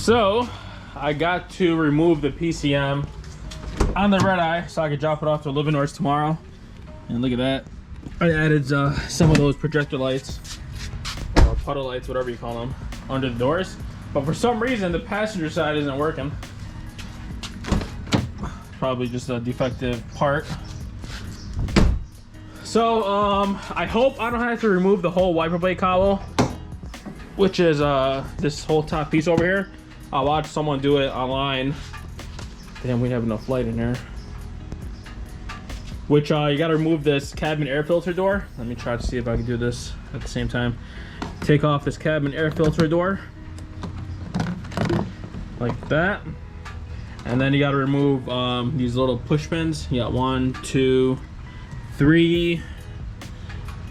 So I got to remove the PCM on the Redeye so I could drop it off to Illinois tomorrow. And look at that. I added some of those projector lights, or puddle lights, whatever you call them, under the doors. But for some reason, the passenger side isn't working. Probably just a defective part. So I hope I don't have to remove the whole wiper blade cowle, which is this whole top piece over here. I watched someone do it online. Damn, we have enough light in here. Which you gotta remove this cabin air filter door. Let me try to see if I can do this at the same time. Take off this cabin air filter door. Like that. And then you gotta remove these little push pins. You got 1, 2, 3,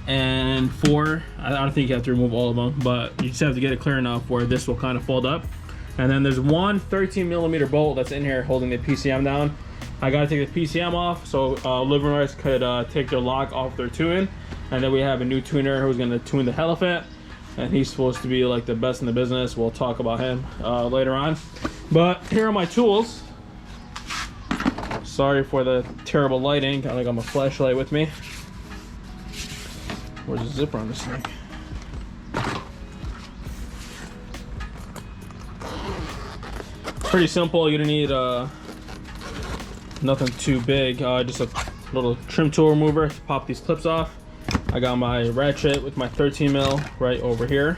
and 4. I don't think you have to remove all of them, but you just have to get it clear enough where this will kind of fold up. And then there's one 13mm bolt that's in here holding the PCM down. I gotta take the PCM off so Livernoise could take their lock off their tuning. And then we have a new tuner who's gonna tune the Hellephant, and he's supposed to be like the best in the business. We'll talk about him later on. But here are my tools. Sorry for the terrible lighting. I got my flashlight with me. Where's the zipper on this thing? Pretty simple. You don't need nothing too big. Just a little trim tool remover to pop these clips off. I got my ratchet with my 13mm right over here,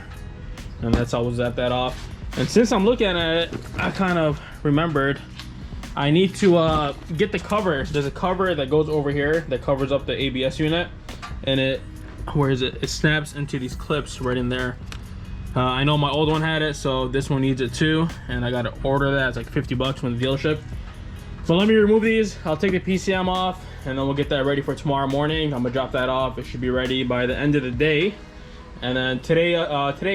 and that's how I was at that off. And since I'm looking at it, I kind of remembered I need to get the cover. There's a cover that goes over here that covers up the ABS unit, and it, where is it? It snaps into these clips right in there. I know my old one had it, so this one needs it too, and I got to order that. It's like 50 bucks from the dealership. But let me remove these. I'll take the PCM off, and then we'll get that ready for tomorrow morning. I'm gonna drop that off. It should be ready by the end of the day. And then today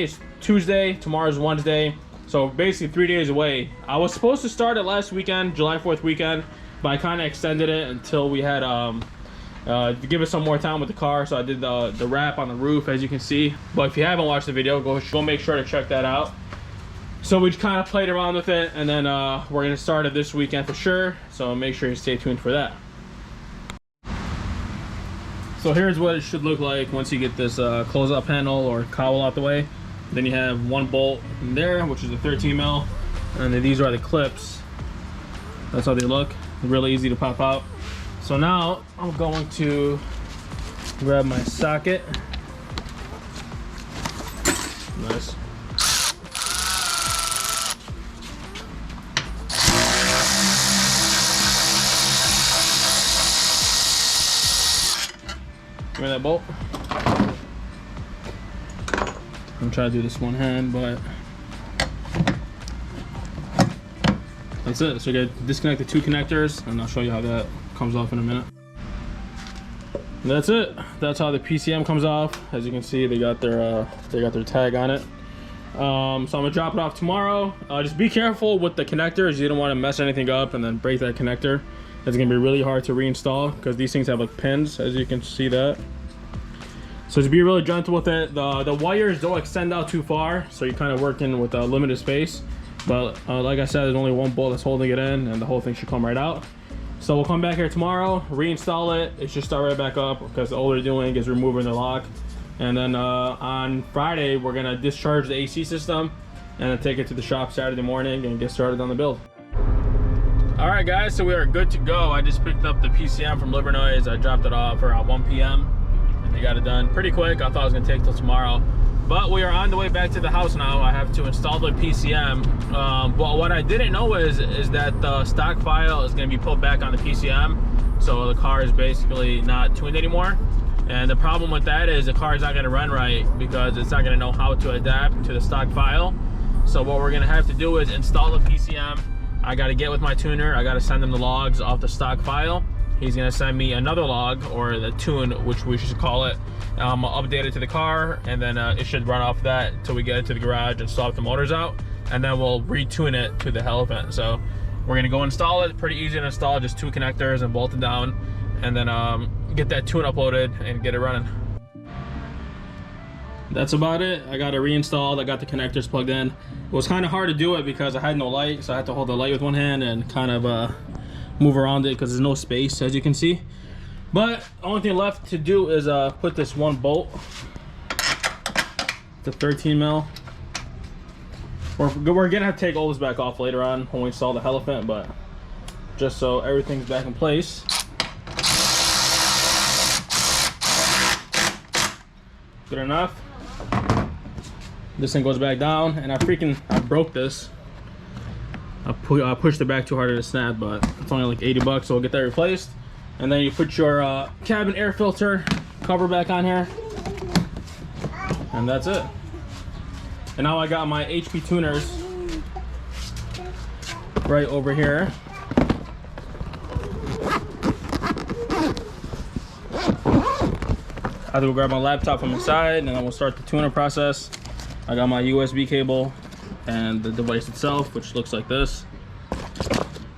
is Tuesday, tomorrow's Wednesday. So basically 3 days away. I was supposed to start it last weekend, July 4th weekend, but I kind of extended it until we had to give us some more time with the car. So I did the wrap on the roof, as you can see. But if you haven't watched the video, go make sure to check that out. So we just kind of played around with it, and then we're gonna start it this weekend for sure. So make sure you stay tuned for that. So here's what it should look like once you get this close-up panel or cowl out the way. Then you have one bolt in there, which is a 13mm, and then these are the clips. That's how they look. Really easy to pop out. So now I'm going to grab my socket. Nice. Give me that bolt. I'm trying to do this one hand, but that's it. So you gotta disconnect the two connectors, and I'll show you how that comes off in a minute. And that's it. That's how the PCM comes off. As you can see, they got their tag on it. So I'm gonna drop it off tomorrow. Just be careful with the connectors. You don't want to mess anything up and then break that connector. It's gonna be really hard to reinstall because these things have like pins, as you can see that. So just be really gentle with it. The wires don't extend out too far, so you're kind of working with a limited space. But like I said, there's only one bolt that's holding it in, and the whole thing should come right out. So we'll come back here tomorrow, reinstall it. It should start right back up because all they're doing is removing the lock. And then on Friday, we're gonna discharge the AC system and then take it to the shop Saturday morning and get started on the build. All right, guys, so we are good to go. I just picked up the PCM from Livernoise. I dropped it off around 1 p.m. and they got it done pretty quick. I thought it was gonna take till tomorrow, but we are on the way back to the house now. I have to install the PCM. But what I didn't know is that the stock file is gonna be put back on the PCM, so the car is basically not tuned anymore. And the problem with that is the car is not gonna run right because it's not gonna know how to adapt to the stock file. So what we're gonna have to do is install the PCM. I gotta get with my tuner. I gotta send him the logs off the stock file. He's gonna send me another log, or the tune, which we should call it. I'll update it to the car, and then it should run off that until we get it to the garage and swap the motors out, and then we'll retune it to the Hellephant. So we're gonna go install it. Pretty easy to install, just 2 connectors and bolt it down, and then get that tune uploaded and get it running. that's about it. I got it reinstalled. I got the connectors plugged in. It was kind of hard to do it because I had no light, so I had to hold the light with one hand and kind of move around it because there's no space, as you can see. But the only thing left to do is put this one bolt, the 13 mil. We're gonna have to take all this back off later on when we install the Hellephant, but just so everything's back in place. Good enough. This thing goes back down, and I broke this. I pushed it back too hard to snap, but it's only like 80 bucks, so we'll get that replaced. And then you put your cabin air filter cover back on here, and that's it. And now I got my HP tuners right over here. I have to go grab my laptop from inside, and then we'll start the tuner process. I got my USB cable and the device itself, which looks like this.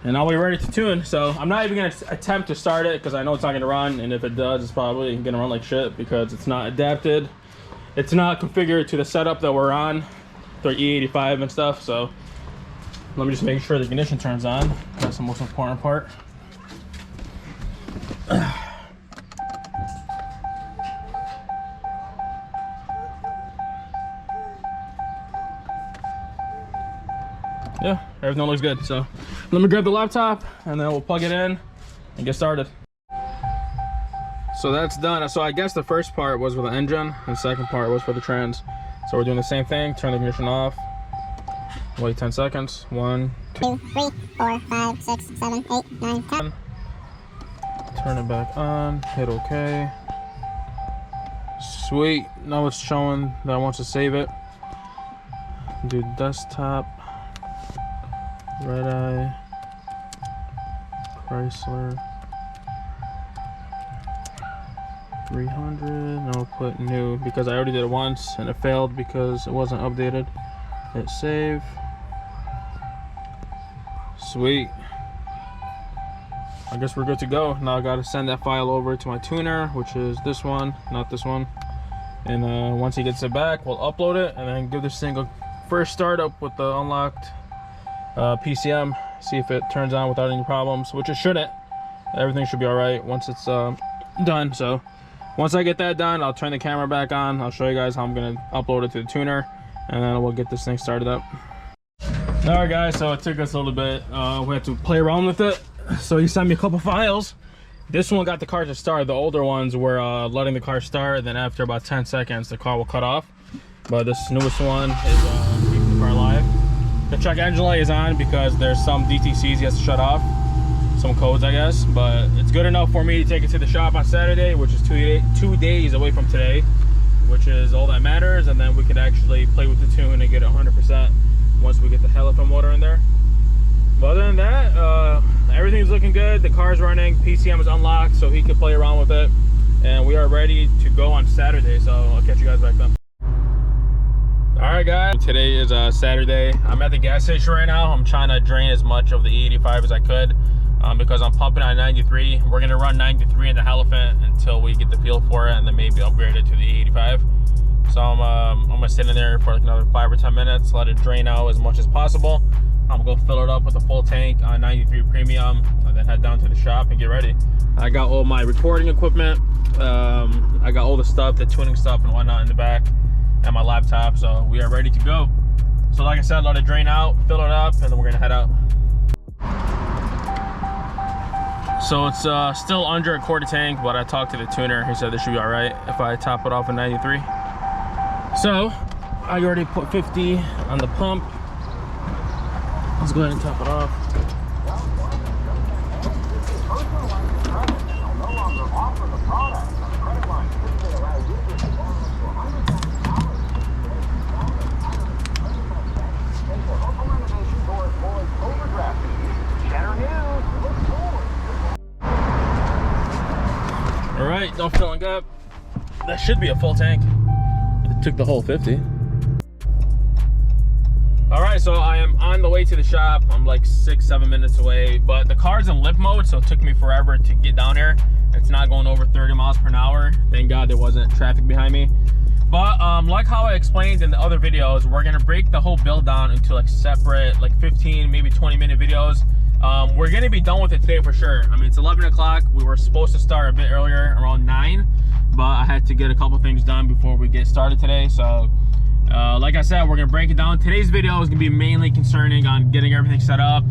And now we're ready to tune. So I'm not even gonna attempt to start it because I know it's not gonna run, and if it does, it's probably gonna run like shit because it's not adapted. It's not configured to the setup that we're on, the E85 and stuff. So let me just make sure the ignition turns on. That's the most important part. Yeah, everything looks good. So let me grab the laptop and then we'll plug it in and get started. So that's done. So I guess the first part was for the engine and the second part was for the trans. So we're doing the same thing. Turn the ignition off. Wait 10 seconds. 1, 2, 3, 4, 5, 6, 7, 8, 9, 10. Turn it back on. Hit OK. Sweet. Now it's showing that it wants to save it. Do desktop. Redeye, Chrysler, 300, and I'll put new because I already did it once and it failed because it wasn't updated. Hit save. Sweet. I guess we're good to go. Now I gotta send that file over to my tuner, which is this one, not this one. And once he gets it back, we'll upload it and then give this thing a first startup with the unlocked PCM, see if it turns on without any problems, which it shouldn't. Everything should be all right once it's done. So once I get that done, I'll turn the camera back on. I'll show you guys how I'm gonna upload it to the tuner, and then we'll get this thing started up. All right guys, so it took us a little bit. We had to play around with it. So he sent me a couple files. This one got the car to start. The older ones were letting the car start, then after about 10 seconds the car will cut off. But this newest one is keeping the car alive. The check engine light is on because there's some DTCs he has to shut off, some codes I guess, but it's good enough for me to take it to the shop on Saturday, which is 2 days away from today, which is all that matters, and then we can actually play with the tune and get it 100% once we get the Hellephant motor in there. But other than that, everything's looking good. The car's running, PCM is unlocked so he can play around with it, and we are ready to go on Saturday, so I'll catch you guys back then. Alright guys, today is Saturday. I'm at the gas station right now. I'm trying to drain as much of the E85 as I could because I'm pumping on 93. We're going to run 93 in the Hellephant until we get the feel for it and then maybe upgrade it to the E85. So I'm going to sit in there for like another 5 or 10 minutes, let it drain out as much as possible. I'm going to go fill it up with a full tank on 93 Premium and then head down to the shop and get ready. I got all my recording equipment. I got all the stuff, the tuning stuff and whatnot in the back. And my laptop, so we are ready to go. So like I said, let it drain out, fill it up, and then we're gonna head out. So it's still under a quarter tank, but I talked to the tuner. He said this should be all right if I top it off at 93. So I already put 50 on the pump. Let's go ahead and top it off. All right, don't filling up. That should be a full tank. It took the whole 50. All right, so I am on the way to the shop. I'm like 6-7 minutes away, but the car's in limp mode, so it took me forever to get down here. It's not going over 30 miles per hour. Thank God there wasn't traffic behind me. But like how I explained in the other videos, we're gonna break the whole build down into like separate, like 15, maybe 20-minute videos. We're gonna be done with it today for sure. I mean, it's 11 o'clock. We were supposed to start a bit earlier, around 9, but I had to get a couple things done before we get started today. So like I said, we're gonna break it down. Today's video is gonna be mainly concerning on getting everything set up,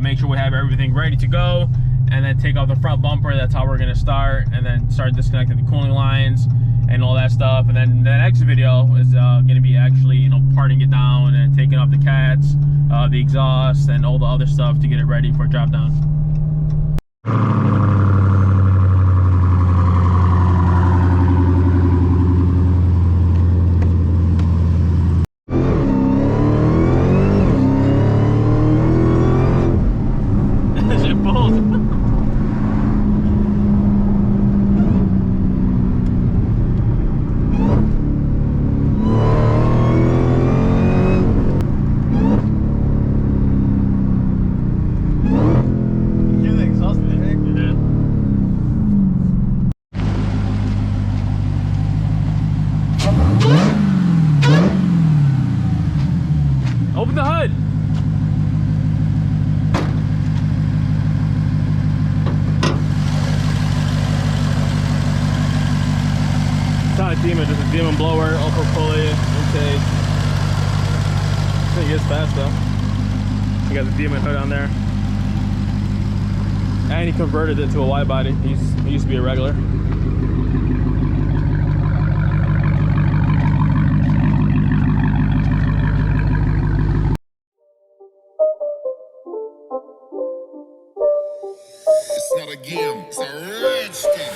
make sure we have everything ready to go, and then take off the front bumper. That's how we're gonna start, and then start disconnecting the cooling lines and all that stuff. And then the next video is gonna be actually, you know, parting it down and taking off the cats, the exhaust, and all the other stuff to get it ready for drop down. Open the hood. It's not a demon, just a demon blower, upper pulley, intake. I think it's fast though. You got the demon hood on there. And he converted it to a wide body. He used to be a regular. It's not a game, it's a rich thing.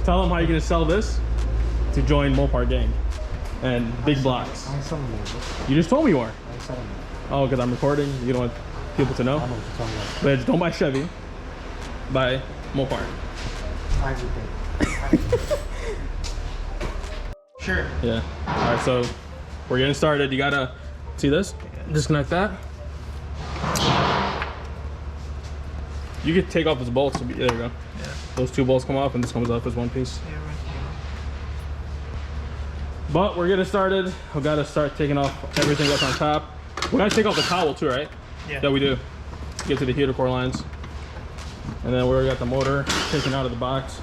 Tell them how you're gonna sell this to join Mopar gang and big blocks. You just told me you are. Oh, because I'm recording. You don't want people to know. But don't buy Chevy. Buy Mopar. Sure. Yeah. All right. So we're getting started. You gotta see this. Disconnect that. You could take off those bolts. There you go. Yeah. Those 2 bolts come off, and this comes off as one piece. Yeah, right. But we're getting started. We gotta start taking off everything that's on top. We're gonna take off the towel too, right? Yeah. That we do. Get to the heater core lines. And then we already got the motor taken out of the box.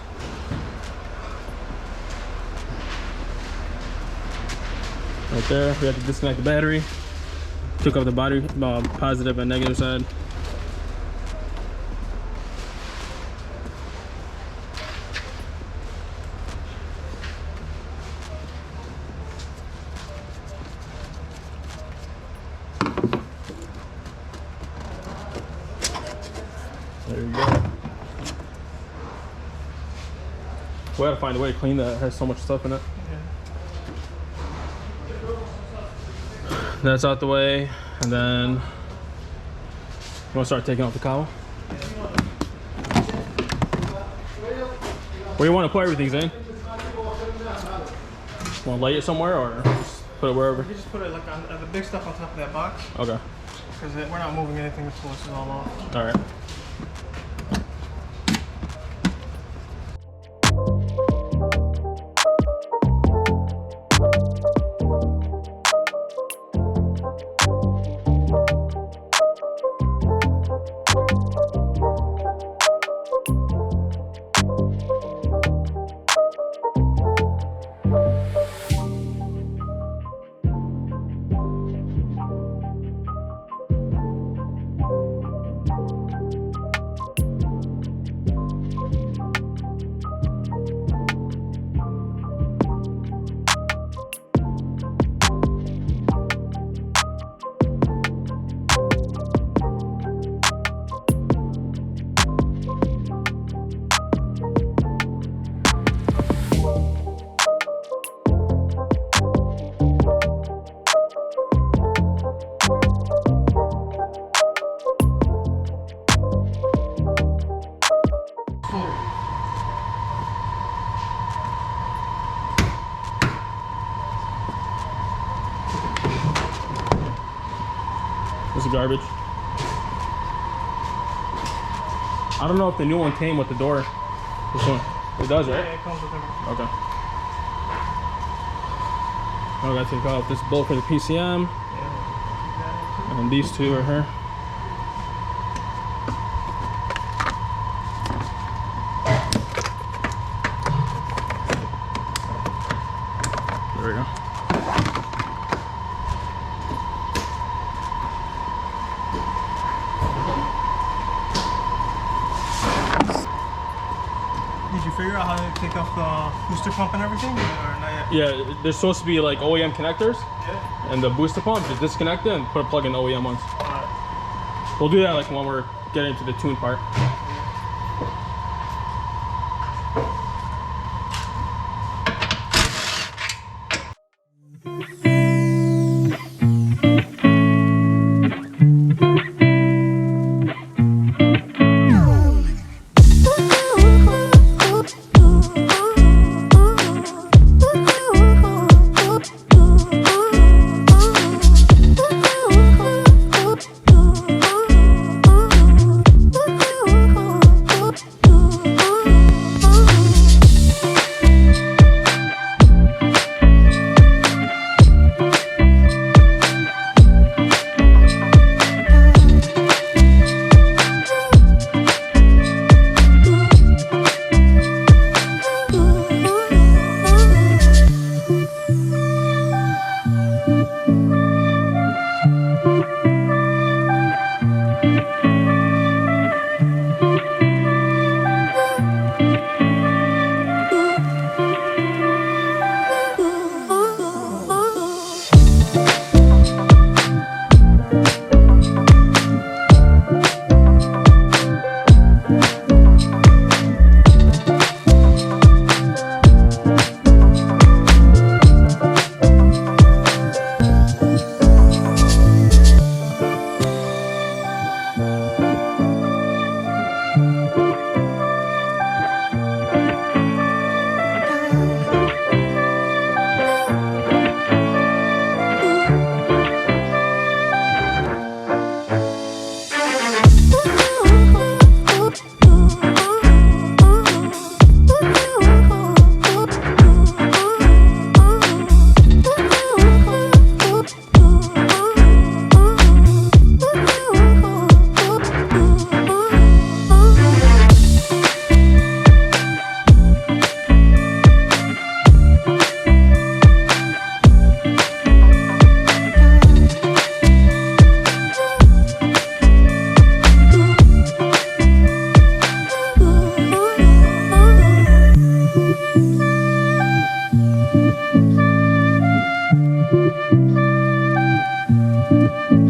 Right there. We have to disconnect the battery. Took off the battery, positive and negative side. There you go. We gotta find a way to clean that. It has so much stuff in it. Yeah. That's out the way, and then you want to start taking off the cowl. Where you want to put everything, Zane? Want to lay it somewhere, or just put it wherever? We can just put it like on the big stuff on top of that box. Okay. Because we're not moving anything until this is all off. All right. This is garbage. I don't know if the new one came with the door. This one. It does, right? Yeah, it comes with everything. Okay. I gotta take off this bolt for the PCM. Yeah. And these two right here. There we go. Did you figure out how to take off the booster pump and everything, or not yet? Yeah, there's supposed to be like OEM connectors, Yeah. and the booster pump, just disconnect it and put a plug in the OEM ones. Alright. We'll do that like when we're getting to the tune part.